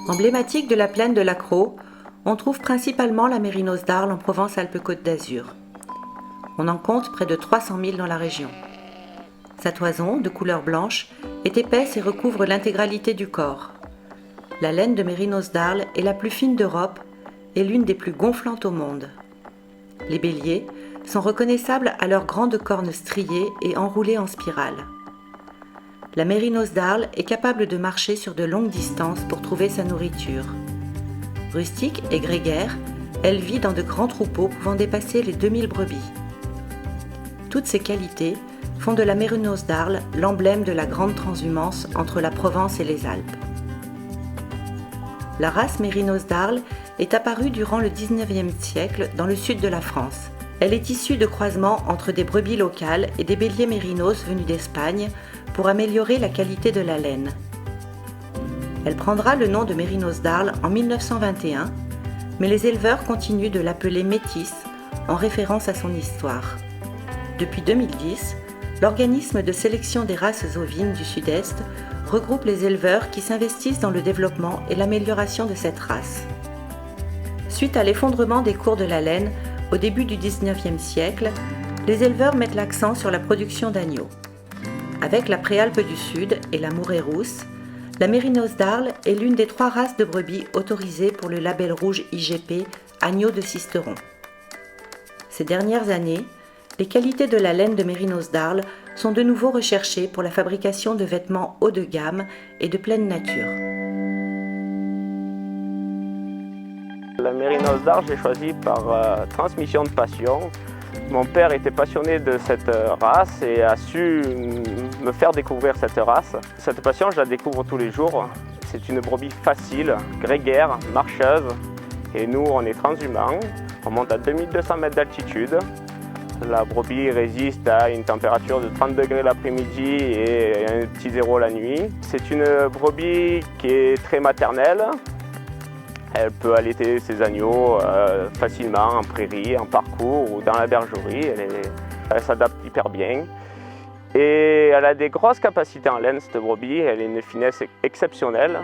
Emblématique de la plaine de l'Accro, on trouve principalement la Mérinos d'Arles en Provence-Alpes-Côte d'Azur. On en compte près de 300 000 dans la région. Sa toison, de couleur blanche, est épaisse et recouvre l'intégralité du corps. La laine de Mérinos d'Arles est la plus fine d'Europe et l'une des plus gonflantes au monde. Les béliers sont reconnaissables à leurs grandes cornes striées et enroulées en spirale. La Mérinos d'Arles est capable de marcher sur de longues distances pour trouver sa nourriture. Rustique et grégaire, elle vit dans de grands troupeaux pouvant dépasser les 2000 brebis. Toutes ces qualités font de la Mérinos d'Arles l'emblème de la grande transhumance entre la Provence et les Alpes. La race Mérinos d'Arles est apparue durant le XIXe siècle dans le sud de la France. Elle est issue de croisements entre des brebis locales et des béliers mérinos venus d'Espagne pour améliorer la qualité de la laine. Elle prendra le nom de Mérinos d'Arles en 1921, mais les éleveurs continuent de l'appeler métisse en référence à son histoire. Depuis 2010, l'organisme de sélection des races ovines du Sud-Est regroupe les éleveurs qui s'investissent dans le développement et l'amélioration de cette race. Suite à l'effondrement des cours de la laine au début du XIXe siècle, les éleveurs mettent l'accent sur la production d'agneaux. Avec la Préalpe du Sud et la Mourée rousse, la Mérinos d'Arles est l'une des 3 races de brebis autorisées pour le label rouge IGP Agneau de Sisteron. Ces dernières années, les qualités de la laine de Mérinos d'Arles sont de nouveau recherchées pour la fabrication de vêtements haut de gamme et de pleine nature. La Mérinos d'Arles, j'ai choisi par transmission de passion. Mon père était passionné de cette race et a su me faire découvrir cette race. Cette passion, je la découvre tous les jours. C'est une brebis facile, grégaire, marcheuse. Et nous, on est transhumants. On monte à 2200 mètres d'altitude. La brebis résiste à une température de 30 degrés l'après-midi et un petit zéro la nuit. C'est une brebis qui est très maternelle. Elle peut allaiter ses agneaux facilement en prairie, en parcours ou dans la bergerie. Elle s'adapte hyper bien. Et elle a des grosses capacités en laine, cette brebis. Elle a une finesse exceptionnelle.